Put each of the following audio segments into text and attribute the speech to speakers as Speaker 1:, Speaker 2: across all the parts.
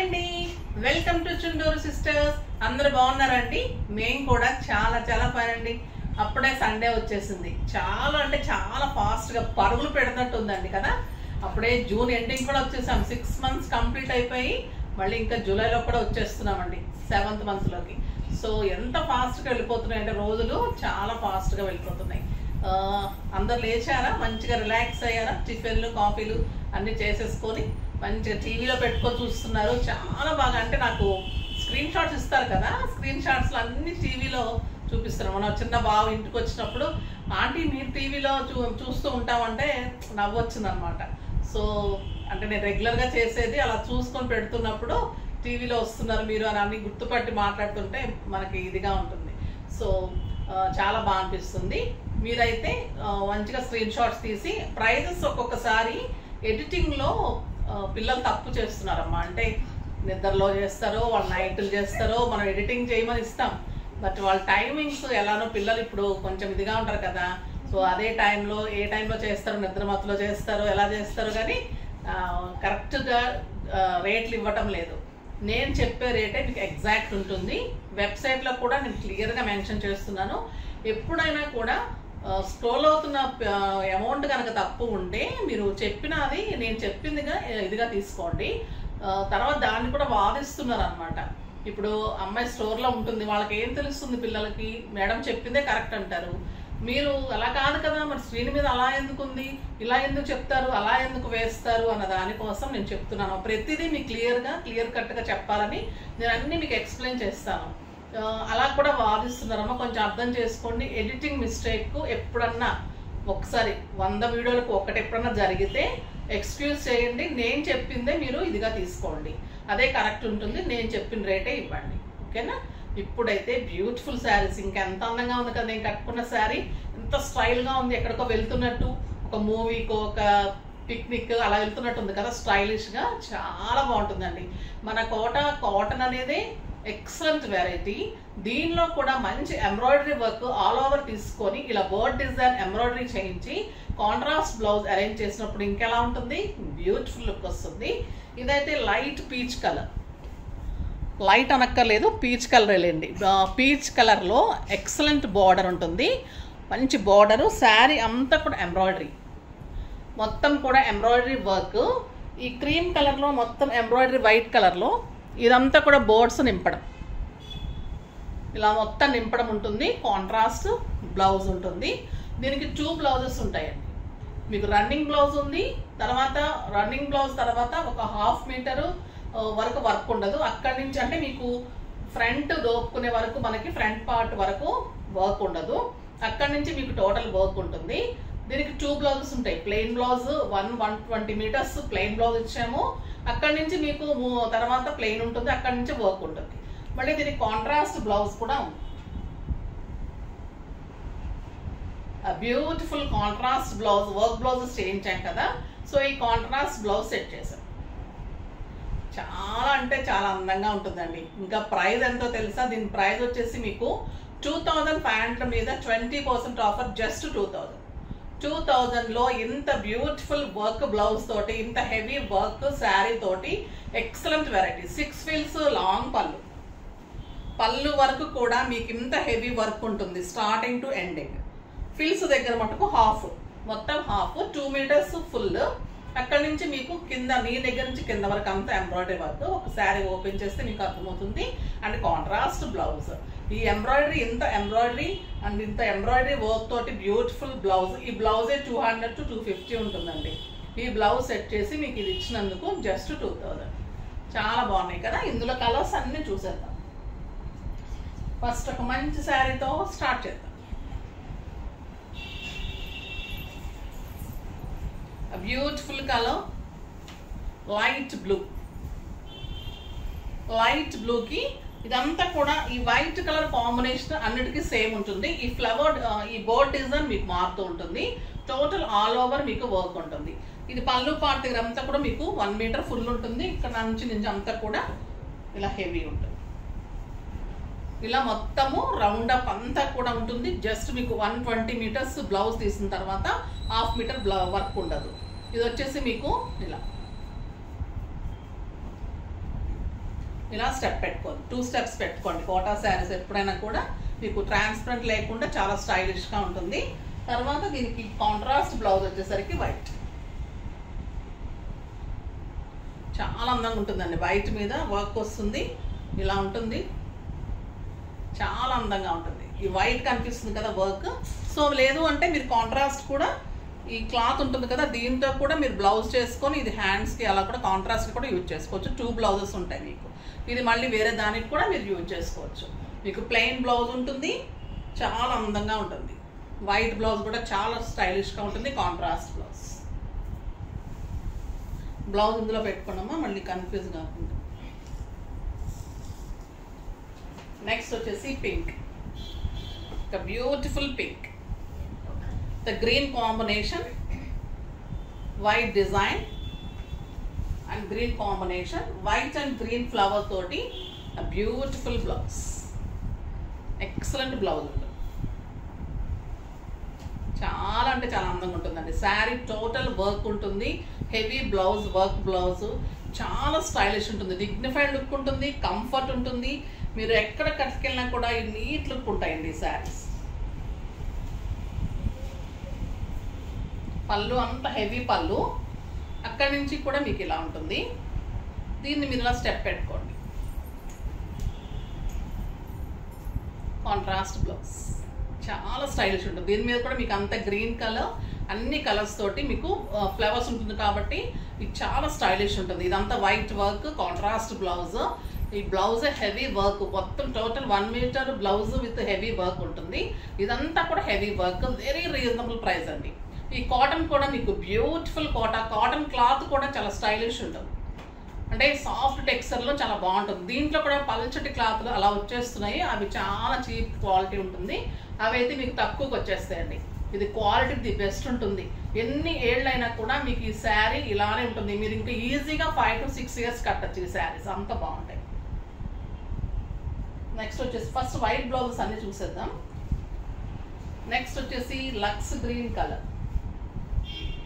Speaker 1: అండి, welcome to Chunduru sisters. అందరూ బాగున్నారండి? మేము కూడా చాలా చాలా ఫైన్ అండి. అప్పుడే సండే వచ్చేసింది. చాలా అంటే చాలా ఫాస్ట్గా పరుగులు పెడుతున్నట్టు ఉందండి కదా. అప్పుడే జూన్ ఎండింగ్ కూడా వచ్చేసాం. 6 months కంప్లీట్ అయిపోయి మళ్ళీ ఇంకా జూలైలో కూడా వచ్చేస్తున్నామండి, 7th monthలోకి. సో ఎంత ఫాస్ట్గా వెళ్ళిపోతున్నాయి అంటే రోజులు చాలా ఫాస్ట్గా వెళ్ళిపోతున్నాయి. అందరు లేచారా? మంచిగా రిలాక్స్ అయ్యారా? టిఫిన్లు కాఫీలు అన్నీ చేసేసుకొని మంచిగా టీవీలో పెట్టుకొని చూస్తున్నారు. చాలా బాగా, అంటే నాకు స్క్రీన్ షాట్స్ ఇస్తారు కదా, స్క్రీన్ షాట్స్లో అన్ని టీవీలో చూపిస్తారు. మన చిన్న బాబు ఇంటికి వచ్చినప్పుడు ఆంటీ మీరు టీవీలో చూస్తూ ఉంటామంటే నవ్వు వచ్చింది అనమాట. సో అంటే నేను రెగ్యులర్గా చేసేది అలా చూసుకొని పెడుతున్నప్పుడు టీవీలో వస్తున్నారు మీరు అని అన్ని గుర్తుపట్టి మాట్లాడుతుంటే మనకి ఇదిగా ఉంటుంది. సో చాలా బాగా అనిపిస్తుంది. మీరైతే మంచిగా స్క్రీన్ షాట్స్ తీసి ప్రైజెస్ ఒక్కొక్కసారి ఎడిటింగ్లో పిల్లలు తప్పు చేస్తున్నారమ్మా. అంటే నిద్రలో చేస్తారో, వాళ్ళు నైట్లు చేస్తారో, మనం ఎడిటింగ్ చేయమని ఇస్తాం. బట్ వాళ్ళ టైమింగ్స్ ఎలానో పిల్లలు ఇప్పుడు కొంచెం ఇదిగా ఉంటారు కదా. సో అదే టైంలో ఏ టైంలో చేస్తారో, నిద్ర మత్తులో చేస్తారో, ఎలా చేస్తారో కానీ కరెక్ట్గా రేట్లు ఇవ్వటం లేదు. నేను చెప్పే రేటే మీకు ఎగ్జాక్ట్ ఉంటుంది. వెబ్సైట్లో కూడా నేను క్లియర్గా మెన్షన్ చేస్తున్నాను. ఎప్పుడైనా కూడా స్క్రోల్ అవుతున్న అమౌంట్ కనుక తప్పు ఉంటే మీరు చెప్పినది నేను చెప్పిందిగా ఇదిగా తీసుకోండి. తర్వాత దాన్ని కూడా వాదిస్తున్నారు అనమాట. ఇప్పుడు అమ్మాయి స్టోర్లో ఉంటుంది, వాళ్ళకి ఏం తెలుస్తుంది పిల్లలకి? మేడం చెప్పిందే కరెక్ట్ అంటారు. మీరు అలా కాదు కదా, మరి స్క్రీన్ మీద అలా ఎందుకు ఉంది, ఇలా ఎందుకు చెప్తారు, అలా ఎందుకు వేస్తారు అన్న దానికోసం నేను చెప్తున్నాను. ప్రతిదీ మీకు క్లియర్ కట్గా చెప్పాలని నేను అన్నీ మీకు ఎక్స్ప్లెయిన్ చేస్తాను. అలా కూడా వాదిస్తున్నారమ్మా, కొంచెం అర్థం చేసుకోండి. ఎడిటింగ్ మిస్టేక్ ఎప్పుడన్నా ఒకసారి 100 వీడియోలకు ఒకటి ఎప్పుడన్నా జరిగితే ఎక్స్క్యూజ్ చేయండి. నేను చెప్పిందే మీరు ఇదిగా తీసుకోండి, అదే కరెక్ట్ ఉంటుంది. నేను చెప్పిన రేటే ఇవ్వండి, ఓకేనా? ఇప్పుడైతే బ్యూటిఫుల్ శారీస్, ఇంకా ఎంత అందంగా ఉంది కదా నేను కట్టుకున్న శారీ, ఎంత స్టైల్గా ఉంది. ఎక్కడికో వెళ్తున్నట్టు, ఒక మూవీకో, ఒక పిక్నిక్ అలా వెళ్తున్నట్టు ఉంది కదా, స్టైలిష్గా చాలా బాగుంటుందండి. మన కాటన్ అనేది ఎక్సలెంట్ వెరైటీ. దీనిలో కూడా మంచి ఎంబ్రాయిడరీ వర్క్ ఆల్ ఓవర్ తీసుకొని ఇలా బర్డ్ డిజైన్ ఎంబ్రాయిడరీ చేయించి కాంట్రాస్ట్ బ్లౌజ్ అరేంజ్ చేసినప్పుడు ఇంకెలా ఉంటుంది, బ్యూటిఫుల్ లుక్ వస్తుంది. ఇదైతే లైట్ పీచ్ కలర్, లైట్ అనక్కర్లేదు, పీచ్ కలర్ వెళ్ళండి. పీచ్ కలర్లో ఎక్సలెంట్ బార్డర్ ఉంటుంది, మంచి బార్డరు. శారీ అంతా కూడా ఎంబ్రాయిడరీ, మొత్తం కూడా ఎంబ్రాయిడరీ వర్క్. ఈ క్రీమ్ కలర్లో మొత్తం ఎంబ్రాయిడరీ, వైట్ కలర్లో ఇదంతా కూడా బోర్డ్స్ నింపడం, ఇలా మొత్తం నింపడం ఉంటుంది. కాంట్రాస్ట్ బ్లౌజ్ ఉంటుంది. దీనికి 2 బ్లౌజెస్ ఉంటాయండి. మీకు రన్నింగ్ బ్లౌజ్ ఉంది, తర్వాత రన్నింగ్ బ్లౌజ్ తర్వాత ఒక 1/2 మీటరు వరకు వర్క్ ఉండదు. అక్కడి నుంచి అంటే మీకు ఫ్రంట్ దోపుకునే వరకు, మనకి ఫ్రంట్ పార్ట్ వరకు వర్క్ ఉండదు. అక్కడి నుంచి మీకు టోటల్ వర్క్ ఉంటుంది. దీనికి 2 బ్లౌజెస్ ఉంటాయి. Plain blouse 120 metres plain blouse ఇచ్చాము. అక్కడి నుంచి మీకు తర్వాత ప్లెయిన్ ఉంటుంది, అక్కడి నుంచి వర్క్ ఉంటుంది. మళ్ళీ దీనికి కాంట్రాస్ట్ బ్లౌజ్ కూడా ఉంది. Beautiful contrast blouse, work blouses చేయించాం కదా, సో ఈ కాంట్రాస్ట్ బ్లౌజ్ సెట్ చేశాం. చాలా అంటే చాలా అందంగా ఉంటుందండి. ఇంకా ప్రైస్ ఎంతో తెలుసా? దీని ప్రైస్ వచ్చేసి మీకు 2500 మీద 20% ఆఫర్, జస్ట్ 2000లో ఇంత బ్యూటిఫుల్ వర్క్ బ్లౌజ్ తోటి, ఇంత హెవీ వర్క్ శారీ తోటి ఎక్సలెంట్ వెరైటీ. 6 ఫీల్స్ లాంగ్ పళ్ళు వరకు కూడా మీకు ఇంత హెవీ వర్క్ ఉంటుంది, స్టార్టింగ్ టు ఎండింగ్. ఫీల్స్ దగ్గర మటుకు హాఫ్, మొత్తం హాఫ్ 2 మీటర్స్ ఫుల్. అక్కడి నుంచి మీకు కింద, నీ దగ్గర నుంచి కింద వరకు అంతా ఎంబ్రాయిడరీ వర్క్. ఒక శారీ ఓపెన్ చేస్తే మీకు అర్థమవుతుంది. And contrast blouse. ఈ ఎంబ్రాయిడరీ, ఇంత ఎంబ్రాయిడరీ అండ్ ఇంత ఎంబ్రాయిడరీ వర్క్ తోటి బ్యూటిఫుల్ బ్లౌజ్. ఈ బ్లౌజే 200 to 250 ఉంటుందండి. ఈ బ్లౌజ్ సెట్ చేసి మీకు ఇది ఇచ్చినందుకు జస్ట్ 2000. చాలా బాగున్నాయి కదా. ఇందులో కలర్స్ అన్నీ చూసేద్దాం. ఫస్ట్ ఒక మంచి శారీతో స్టార్ట్ చేద్దాం. బ్యూటిఫుల్ కలర్ లైట్ బ్లూకి ఇదంతా కూడా ఈ వైట్ కలర్ కాంబినేషన్ అన్నిటికీ సేమ్ ఉంటుంది. ఈ ఫ్లవర్, ఈ బోర్డ్ డిజైన్ మీకు మారుతూ ఉంటుంది. టోటల్ ఆల్ ఓవర్ మీకు వర్క్ ఉంటుంది. ఇది పళ్ళు పార్ట్ దగ్గర అంతా కూడా మీకు 1 మీటర్ ఫుల్ ఉంటుంది. ఇక్కడ నుంచి అంతా కూడా ఇలా హెవీ ఉంటుంది. ఇలా మొత్తము రౌండ్ అప్ అంతా కూడా ఉంటుంది. జస్ట్ మీకు 120 మీటర్స్ బ్లౌజ్ తీసిన తర్వాత 1/2 మీటర్ వర్క్ ఉండదు. ఇది వచ్చేసి మీకు ఇలా ఇలా స్టెప్ పెట్టుకోండి, 2 స్టెప్స్ పెట్టుకోండి. కోటా శారీస్ ఎప్పుడైనా కూడా మీకు ట్రాన్స్పరెంట్ లేకుండా చాలా స్టైలిష్గా ఉంటుంది. తర్వాత దీనికి కాంట్రాస్ట్ బ్లౌజ్ వచ్చేసరికి వైట్, చాలా అందంగా ఉంటుందండి. వైట్ మీద వర్క్ వస్తుంది, ఇలా ఉంటుంది, చాలా అందంగా ఉంటుంది. ఈ వైట్ కనిపిస్తుంది కదా వర్క్. సో లేదు అంటే మీరు కాంట్రాస్ట్ కూడా ఈ క్లాత్ ఉంటుంది కదా దీంతో కూడా మీరు బ్లౌజ్ చేసుకొని ఇది హ్యాండ్స్కి అలా కూడా కాంట్రాస్ట్ కూడా యూజ్ చేసుకోవచ్చు. 2 బ్లౌజెస్ ఉంటాయి మీకు. ఇది మళ్ళీ వేరే దానికి కూడా మీరు యూజ్ చేసుకోవచ్చు. మీకు ప్లెయిన్ బ్లౌజ్ ఉంటుంది, చాలా అందంగా ఉంటుంది. వైట్ బ్లౌజ్ కూడా చాలా స్టైలిష్గా ఉంటుంది, కాంట్రాస్ట్ బ్లౌజ్. బ్లౌజ్ ఇందులో పెట్టుకున్నామా మళ్ళీ కన్ఫ్యూజ్ కాకుండా. నెక్స్ట్ వచ్చేసి పింక్, ఒక beautiful pink, the green combination, white design and green combination, white and green flower తోటి బ్యూటిఫుల్ బ్లౌజ్, ఎక్సలెంట్ బ్లౌజ్ ఉంటుంది. చాలా అంటే చాలా అందంగా ఉంటుందండి. శారీ టోటల్ వర్క్ ఉంటుంది, హెవీ బ్లౌజ్, వర్క్ బ్లౌజ్, చాలా స్టైలిష్ ఉంటుంది, డిగ్నిఫైడ్ లుక్ ఉంటుంది, కంఫర్ట్ ఉంటుంది. మీరు ఎక్కడ కట్టుకెళ్ళినా కూడా ఈ నీట్ లుక్ ఉంటాయండి ఈ శారీస్. పళ్ళు అంత హెవీ పళ్ళు, అక్కడి నుంచి కూడా మీకు ఇలా ఉంటుంది. దీన్ని మీరు ఇలా స్టెప్ పెట్టుకోండి. కాంట్రాస్ట్ బ్లౌజ్, చాలా స్టైలిష్ ఉంటుంది. దీని మీద కూడా మీకు అంత గ్రీన్ కలర్, అన్ని కలర్స్ తోటి మీకు ఫ్లవర్స్ ఉంటుంది కాబట్టి ఇది చాలా స్టైలిష్ ఉంటుంది. ఇదంతా వైట్ వర్క్, కాంట్రాస్ట్ బ్లౌజ్. ఈ బ్లౌజ్ హెవీ వర్క్, మొత్తం total 1 metre blouse with heavy work ఉంటుంది. ఇదంతా కూడా heavy work, very reasonable price అండి. ఈ కాటన్ కూడా మీకు బ్యూటిఫుల్ కాటన్ క్లాత్ కూడా చాలా స్టైలిష్ ఉంటుంది. అంటే సాఫ్ట్ టెక్స్చర్లో చాలా బాగుంటుంది. దీంట్లో కూడా పల్చటి క్లాత్లు అలా వచ్చేస్తున్నాయి, అవి చాలా చీప్ క్వాలిటీ ఉంటుంది. అవి అయితే మీకు తక్కువకి వచ్చేస్తాయండి. ఇది క్వాలిటీ ది బెస్ట్ ఉంటుంది. ఎన్ని ఏళ్ళైనా కూడా మీకు ఈ శారీ ఇలానే ఉంటుంది. మీరు ఇంకా ఈజీగా 5 to 6 years కట్టచ్చు ఈ శారీస్, అంత బాగుంటాయి. నెక్స్ట్ వచ్చేసి ఫస్ట్ వైట్ బ్లౌజెస్ అన్ని చూసేద్దాం. నెక్స్ట్ వచ్చేసి లక్స్ గ్రీన్ కలర్,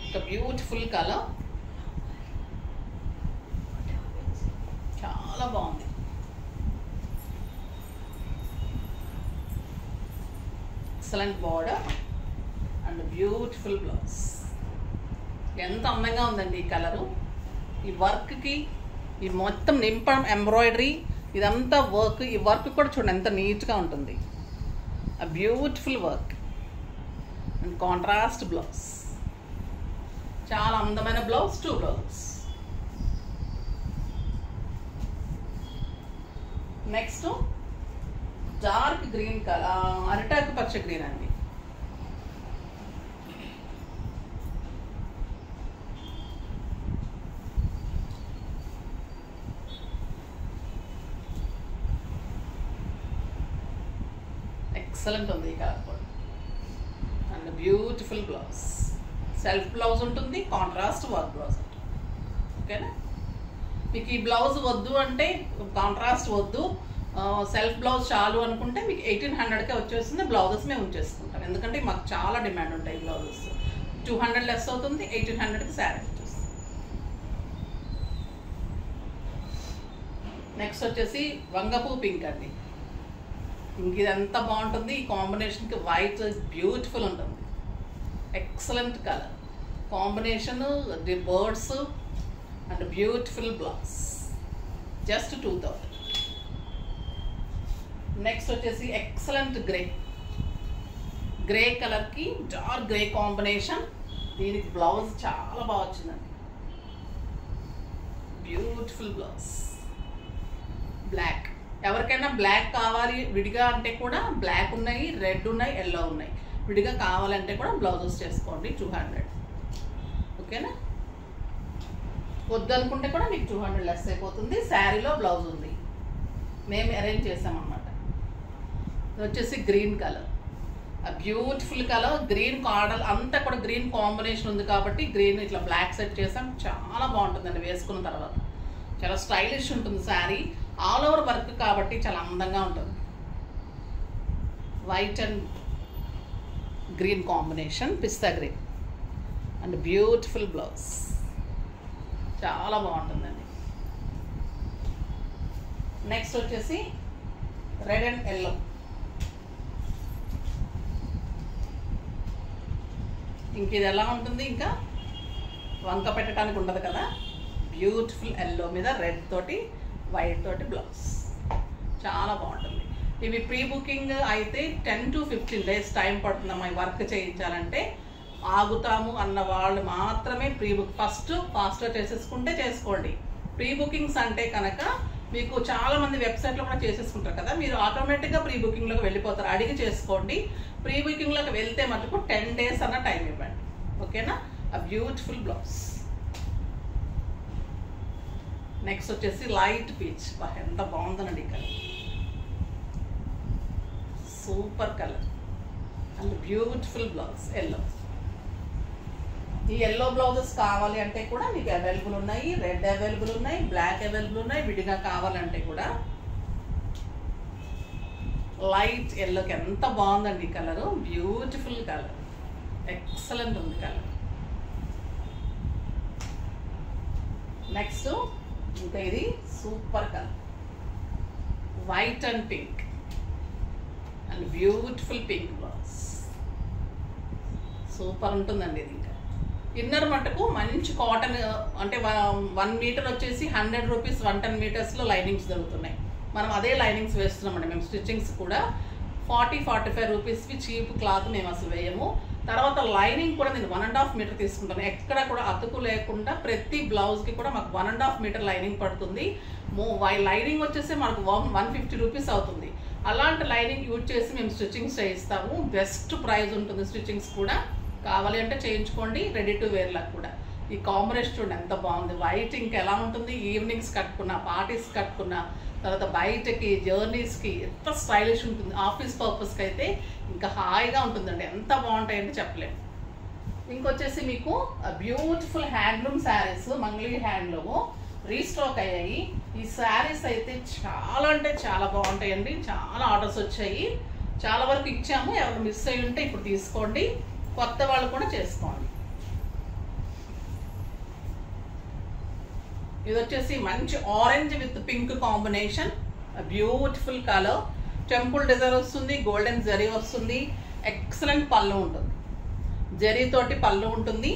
Speaker 1: ఒక బ్యూటిఫుల్ కలర్, చాలా బాగుంది. Excellent border and beautiful blouse. ఎంత అందంగా ఉందండి ఈ కలరు. ఈ వర్క్కి ఈ మొత్తం నింపడం ఎంబ్రాయిడరీ ఇదంతా వర్క్. ఈ వర్క్ కూడా చూడండి ఎంత నీట్గా ఉంటుంది. ఆ beautiful work and contrast blouse, చాలా అందమైన blouse. 2 blouses. Next dark green colour, అరిటాకు పచ్చ గ్రీన్ అండి. ఎక్సలెంట్ ఉంది ఈ కలర్ కూడా. And beautiful blouse, self blouse ఉంటుంది, కాంట్రాస్ట్ వర్క్ బ్లౌజ్ ఉంటుంది. ఓకేనా. మీకు ఈ బ్లౌజ్ వద్దు అంటే, కాంట్రాస్ట్ వద్దు, సెల్ఫ్ బ్లౌజ్ చాలు అనుకుంటే మీకు 1800కే వచ్చేస్తుంది. బ్లౌజెస్ మేము ఉంచేసుకుంటాం, ఎందుకంటే మాకు చాలా డిమాండ్ ఉంటాయి బ్లౌజెస్. 200 లెస్ అవుతుంది, 1800కి శారీ వచ్చేస్తుంది. నెక్స్ట్ వచ్చేసి వంగపూ పింక్ అండి. ఇంక ఇది ఎంత బాగుంటుంది. ఈ కాంబినేషన్కి వైట్ బ్యూటిఫుల్ ఉంటుంది, excellent colour combination, the birds and beautiful blouse, just 2000. Next వచ్చేసి ఎక్సలెంట్ గ్రే కలర్కి డార్క్ గ్రే కాంబినేషన్. దీనికి బ్లౌజ్ చాలా బాగా వచ్చిందండి, బ్యూటిఫుల్ బ్లౌజ్. బ్లాక్, ఎవరికైనా బ్లాక్ కావాలి విడిగా అంటే కూడా బ్లాక్ ఉన్నాయి, రెడ్ ఉన్నాయి, ఎల్లో ఉన్నాయి. విడిగా కావాలంటే కూడా బ్లౌజెస్ చేసుకోండి. 200. ఓకేనా. వద్దనుకుంటే కూడా మీకు 200 లెస్ అయిపోతుంది. శారీలో బ్లౌజ్ ఉంది, మేము అరేంజ్ చేసామన్నమాట. ఇది వచ్చేసి green colour, beautiful colour. Green కార్డల్ అంతా కూడా గ్రీన్ కాంబినేషన్ ఉంది కాబట్టి గ్రీన్ ఇట్లా బ్లాక్ సెట్ చేసాం. చాలా బాగుంటుందండి వేసుకున్న తర్వాత, చాలా స్టైలిష్ ఉంటుంది శారీ. ఆల్ ఓవర్ వర్క్ కాబట్టి చాలా అందంగా ఉంటుంది. White and green combination, pista green and beautiful blouse, చాలా బాగుంటుందండి. నెక్స్ట్ వచ్చేసి రెడ్ అండ్ ఎల్లో. ఇంక ఇది ఎలా ఉంటుంది, ఇంకా వంక పెట్టడానికి ఉండదు కదా. బ్యూటిఫుల్ ఎల్లో మీద రెడ్ తోటి వైట్ తోటి బ్లౌజ్, చాలా బాగుంటుంది. ఇవి ప్రీ బుకింగ్ అయితే 10 to 15 days టైం పడుతుందమ్మా ఈ వర్క్ చేయించాలంటే. ఆగుతాము అన్న వాళ్ళు మాత్రమే ప్రీ బుక్ ఫాస్ట్గా చేసేసుకుంటే చేసుకోండి. ప్రీ బుకింగ్స్ అంటే కనుక మీకు చాలా మంది వెబ్సైట్లో కూడా చేసేసుకుంటారు కదా, మీరు ఆటోమేటిక్గా ప్రీ బుకింగ్లోకి వెళ్ళిపోతారు. అడిగి చేసుకోండి. ప్రీ బుకింగ్లోకి వెళ్తే మటుకు 10 days అన్న టైం ఇవ్వండి, ఓకేనా. ఆ బ్యూటిఫుల్ బ్లౌజ్. నెక్స్ట్ వచ్చేసి లైట్ పీచ్. ఎంత బాగుందనండి colour, super colour and beautiful blouse yellow. ఈ ఎల్లో బ్లౌజెస్ కావాలి అంటే కూడా మీకు అవైలబుల్ ఉన్నాయి. రెడ్ అవైలబుల్ ఉన్నాయి, బ్లాక్ అవైలబుల్ ఉన్నాయి. విడిగా కావాలంటే కూడా లైట్ ఎల్లోకి ఎంత బాగుందండి ఈ కలరు. బ్యూటిఫుల్ కలర్, ఎక్సలెంట్ ఉంది కలర్. నెక్స్ట్ ఇంకా ఇది super colour, white and pink and beautiful pink blouse. Super ఉంటుందండి ఇది. ఇంకా ఇన్నర్ మటుకు మంచి కాటన్, అంటే 1 మీటర్ వచ్చేసి 100 రూపీస్, 110 మీటర్స్లో లైనింగ్స్ దొరుకుతున్నాయి. మనం అదే లైనింగ్స్ వేస్తున్నామండి. మేము స్టిచ్చింగ్స్ కూడా 40-45 రూపీస్వి చీప్ క్లాత్ మేము అసలు వేయము. తర్వాత లైనింగ్ కూడా నేను 1.5 మీటర్ తీసుకుంటాను. ఎక్కడ కూడా అతుకు లేకుండా ప్రతి బ్లౌజ్కి కూడా మాకు 1.5 మీటర్ లైనింగ్ పడుతుంది. లైనింగ్ వచ్చేసి మనకు 150 రూపీస్ అవుతుంది. అలాంటి లైనింగ్ యూజ్ చేసి మేము స్టిచ్చింగ్స్ చేయిస్తాము. బెస్ట్ ప్రైస్ ఉంటుంది స్టిచ్చింగ్స్ కూడా. కావాలి అంటే చేయించుకోండి. రెడీ టు వేర్లా కూడా ఈ కాంబినేషన్ చూడండి ఎంత బాగుంది. వైట్ ఇంకా ఎలా ఉంటుంది, ఈవినింగ్స్ కట్టుకున్నా, పార్టీస్ కట్టుకున్నా, తర్వాత బయటకి జర్నీస్కి ఎంత స్టైలిష్ ఉంటుంది. ఆఫీస్ పర్పస్కి అయితే ఇంకా హాయిగా ఉంటుందండి. ఎంత బాగుంటాయంటే చెప్పలేము. ఇంకొచ్చేసి మీకు beautiful handloom saris, Mangalagiri handloom restock అయ్యాయి. ఈ శారీస్ అయితే చాలా అంటే చాలా బాగుంటాయండి. చాలా ఆర్డర్స్ వచ్చాయి, చాలా వరకు ఇచ్చాము. ఎవరు మిస్ అయ్యి ఉంటే ఇప్పుడు తీసుకోండి, కొత్త వాళ్ళు కూడా చేసుకోండి. ఇది వచ్చేసి మంచి orange with pink combination, beautiful colour. Temple design వస్తుంది, గోల్డెన్ జరీ వస్తుంది. ఎక్సలెంట్ పళ్ళు ఉంటుంది, జరీ తోటి పళ్ళు ఉంటుంది.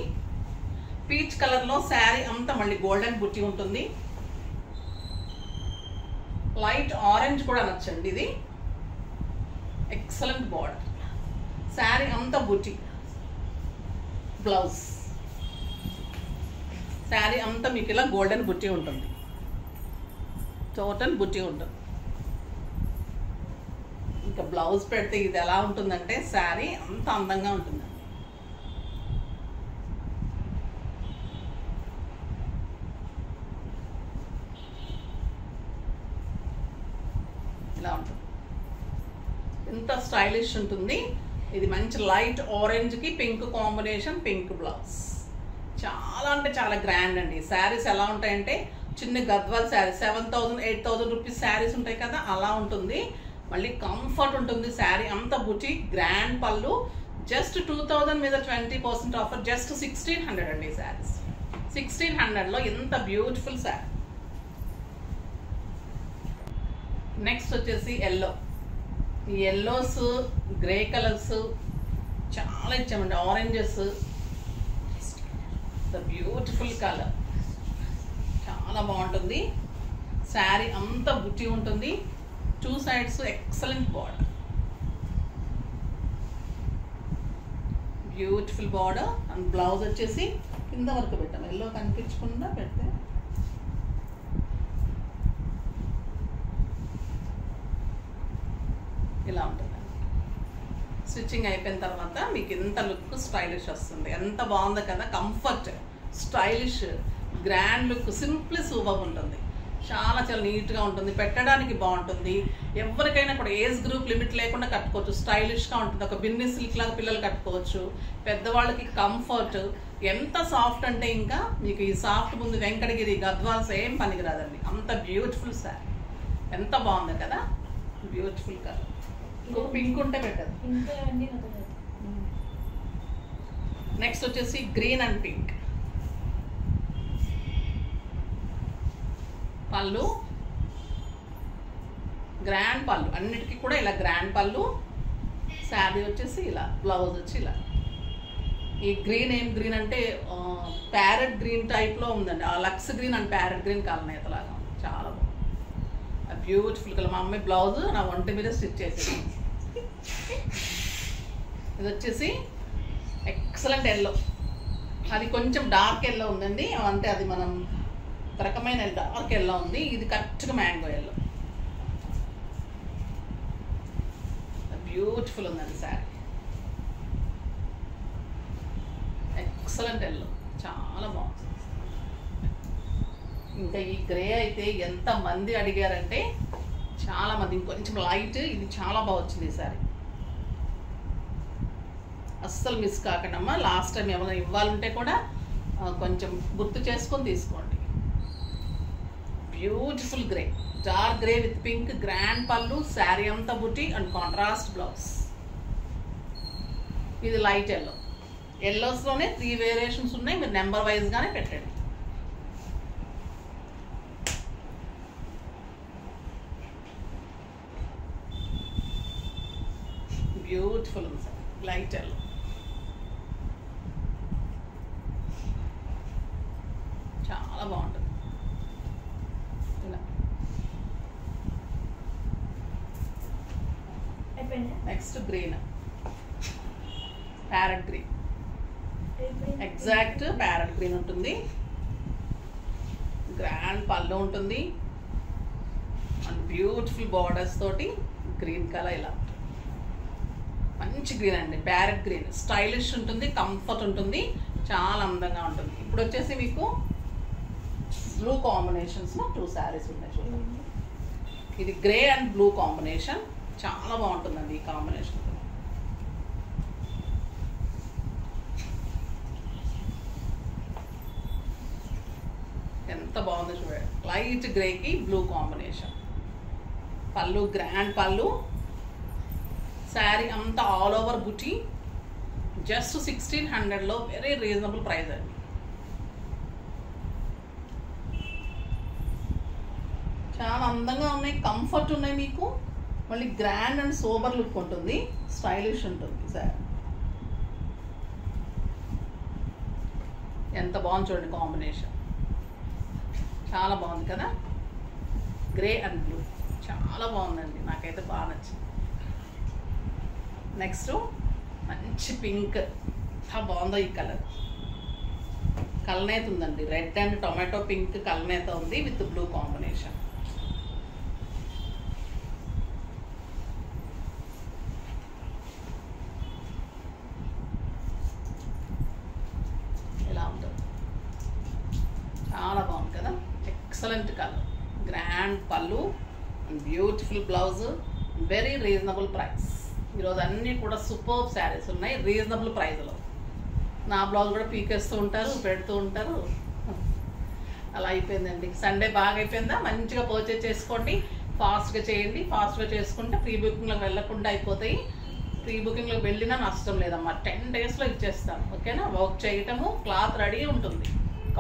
Speaker 1: పీచ్ కలర్లో శారీ అంతా మళ్ళీ గోల్డెన్ బుట్టి ఉంటుంది. లైట్ ఆరెంజ్ కూడా నచ్చండి. ఇది ఎక్సలెంట్ బార్డర్, శారీ అంతా బుట్టి. బ్లౌజ్ శారీ అంతా మీకు ఇలా గోల్డెన్ బుట్టి ఉంటుంది, టోటల్ బుట్టి ఉంటుంది. ఇంకా బ్లౌజ్ పెడితే ఇది ఎలా ఉంటుందంటే శారీ అంత అందంగా ఉంటుంది. ఇలా ఉంటుంది, ఎంత స్టైలిష్ ఉంటుంది. ఇది మంచి లైట్ ఆరెంజ్కి పింక్ కాంబినేషన్, పింక్ బ్లౌజ్. చాలా అంటే చాలా గ్రాండ్ అండి. శారీస్ ఎలా ఉంటాయంటే చిన్న గద్వాల్ శారీ 7,000-8,000 రూపీస్ శారీస్ ఉంటాయి కదా, అలా ఉంటుంది. మళ్ళీ కంఫర్ట్ ఉంటుంది. శారీ అంత బుటీ, గ్రాండ్ పళ్ళు. జస్ట్ 2,000 మీద 20% ఆఫర్, జస్ట్ 1,600 అండి శారీస్. 1,600లో ఎంత బ్యూటిఫుల్ శారీ. నెక్స్ట్ వచ్చేసి ఎల్లో. ఈ ఎల్లోస్, గ్రే కలర్స్ చాలా ఇచ్చామండి. ఆరెంజెస్, ద బ్యూటిఫుల్ కలర్, చాలా బాగుంటుంది. శారీ అంతా బుట్టి ఉంటుంది, 2 sides excellent border, beautiful border. And blouse వచ్చేసి కింద వరకు పెట్టాము, ఎల్లో కనిపించకుండా పెడితే ఇలా ఉంటుంది. స్టిచ్చింగ్ అయిపోయిన తర్వాత మీకు ఎంత లుక్ స్టైలిష్ వస్తుంది. ఎంత బాగుంది కదా, comfort, stylish, grand look, simply super ఉంటుంది. చాలా చాలా నీట్గా ఉంటుంది, పెట్టడానికి బాగుంటుంది. ఎవరికైనా కూడా ఏజ్ గ్రూప్ లిమిట్ లేకుండా కట్టుకోవచ్చు, స్టైలిష్గా ఉంటుంది. ఒక బిన్ని సిల్క్ లాగా పిల్లలు కట్టుకోవచ్చు. పెద్దవాళ్ళకి కంఫర్ట్, ఎంత సాఫ్ట్ అంటే ఇంకా మీకు ఈ సాఫ్ట్ ముందు వెంకటగిరి, గద్వాల్స్ ఏం పనికిరాదండి. అంత బ్యూటిఫుల్ శారీ, ఎంత బాగుంది కదా, బ్యూటిఫుల్ కలర్. ఇంకొక పింక్ ఉంటే పెట్టదు. నెక్స్ట్ వచ్చేసి గ్రీన్ అండ్ పింక్. పళ్ళు గ్రాండ్ పళ్ళు, అన్నిటికీ కూడా ఇలా గ్రాండ్ పళ్ళు. శారీ వచ్చేసి ఇలా, బ్లౌజ్ వచ్చి ఇలా. ఈ గ్రీన్ ఏం గ్రీన్ అంటే ప్యారెట్ గ్రీన్ టైప్లో ఉందండి. ఆ lux green and parrot green కలనేతలాగా ఉంది, చాలా బాగుంది. Beautiful colour. మా అమ్మాయి బ్లౌజ్ నా ఒంటి మీద స్టిచ్ చేసింది. ఇది వచ్చేసి ఎక్సలెంట్ ఎల్లో, అది కొంచెం డార్క్ ఎల్లో ఉందండి, అంటే అది మనం ఒక రకమైన డార్క్ ఎల్లో ఉంది. ఇది కరెక్ట్గా మ్యాంగో ఎల్లో. బ్యూటిఫుల్ ఉందండి శారీ, ఎక్సలెంట్ ఎల్లో, చాలా బాగుంది. ఇంకా ఈ గ్రే అయితే ఎంతమంది అడిగారంటే చాలామంది. ఇంకొంచెం లైట్, ఇది చాలా బాగా వచ్చింది ఈ శారీ, అస్సలు మిస్ కాకండమ్మా. లాస్ట్ టైం ఏమైనా ఇవ్వాలంటే కూడా కొంచెం గుర్తు చేసుకొని తీసుకోండి. Beautiful grey, dark grey with pink, grand పళ్ళు, శారీ అంతా బుటీ అండ్ కాంట్రాస్ట్ బ్లౌజ్. ఇది లైట్ ఎల్లో. ఎల్లోస్లోనే 3 వేరియేషన్స్ ఉన్నాయి, మీరు నెంబర్ వైజ్గానే పెట్టండి. బ్యూటిఫుల్ ఉంది సార్, లైట్ ఎల్లో. చాలా బాగుంటుంది. Next green, parrot green, exact parrot green ఉంటుంది. గ్రాండ్ పళ్ళు ఉంటుంది అండ్ బ్యూటిఫుల్ బార్డర్స్ తోటి గ్రీన్ కలర్ ఇలా మంచి గ్రీన్ అండి. ప్యారెట్ గ్రీన్ స్టైలిష్ ఉంటుంది, కంఫర్ట్ ఉంటుంది, చాలా అందంగా ఉంటుంది. ఇప్పుడు వచ్చేసి మీకు బ్లూ కాంబినేషన్స్లో 2 శారీస్ ఉన్నాయి చూడండి. ఇది గ్రే అండ్ బ్లూ కాంబినేషన్, చాలా బాగుంటుందండి ఈ కాంబినేషన్. ఎంత బాగుందో చూడండి, లైట్ గ్రేకి బ్లూ కాంబినేషన్. పళ్ళు గ్రాండ్ పళ్ళు, శారీ అంతా ఆల్ ఓవర్ బుటీ. జస్ట్ 1600లో వెరీ రీజనబుల్ ప్రైస్ అండి. చాలా అందంగా ఉన్నాయి, కంఫర్ట్ ఉన్నాయి మీకు, మళ్ళీ గ్రాండ్ అండ్ సోబర్ లుక్ ఉంటుంది, స్టైలిష్ ఉంటుంది సార్. ఎంత బాగుంది చూడండి కాంబినేషన్, చాలా బాగుంది కదా. గ్రే అండ్ బ్లూ చాలా బాగుందండి, నాకైతే బాగా నచ్చింది. నెక్స్ట్ మంచి పింక్, చాలా బాగుందో ఈ కలర్. కలనేత ఉందండి, రెడ్ అండ్ టొమాటో పింక్ కలనేత ఉంది విత్ బ్లూ కాంబినేషన్. ఇలా ఉంటుంది, చాలా బాగుంది కదా. ఎక్సలెంట్ కలర్, గ్రాండ్ పళ్ళు, beautiful blouse, very reasonable price. ఈరోజు అన్నీ కూడా సూపర్ శారీస్ ఉన్నాయి రీజనబుల్ ప్రైస్లో. నా బ్లౌజ్ కూడా పీకేస్తూ ఉంటారు, పెడుతూ ఉంటారు. అలా అయిపోయిందండి. సండే బాగా అయిపోయిందా, మంచిగా పర్చేజ్ చేసుకోండి, ఫాస్ట్గా చేయండి. ఫాస్ట్గా చేసుకుంటే ప్రీ బుకింగ్లోకి వెళ్ళకుండా అయిపోతాయి. ప్రీ బుకింగ్లోకి వెళ్ళినా నష్టం లేదమ్మా, 10 డేస్లో ఇచ్చేస్తాను. ఓకేనా. వర్క్ చేయటము, క్లాత్ రెడీ ఉంటుంది,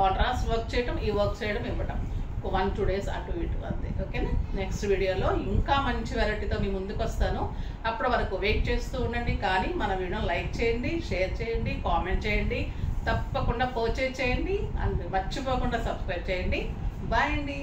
Speaker 1: కాంట్రాస్ట్ వర్క్ చేయటం, ఈ వర్క్ చేయడం, ఇవ్వటం 1-2 డేస్ అటు ఇటు అంతే. ఓకేనా. నెక్స్ట్ వీడియోలో ఇంకా మంచి వెరైటీతో మీ ముందుకు వస్తాను. అప్పటి వరకు వెయిట్ చేస్తూ ఉండండి. కానీ మన వీడియోని లైక్ చేయండి, షేర్ చేయండి, కామెంట్ చేయండి, తప్పకుండా పర్చేజ్ చేయండి అండ్ మర్చిపోకుండా సబ్స్క్రైబ్ చేయండి. బాయ్ అండి.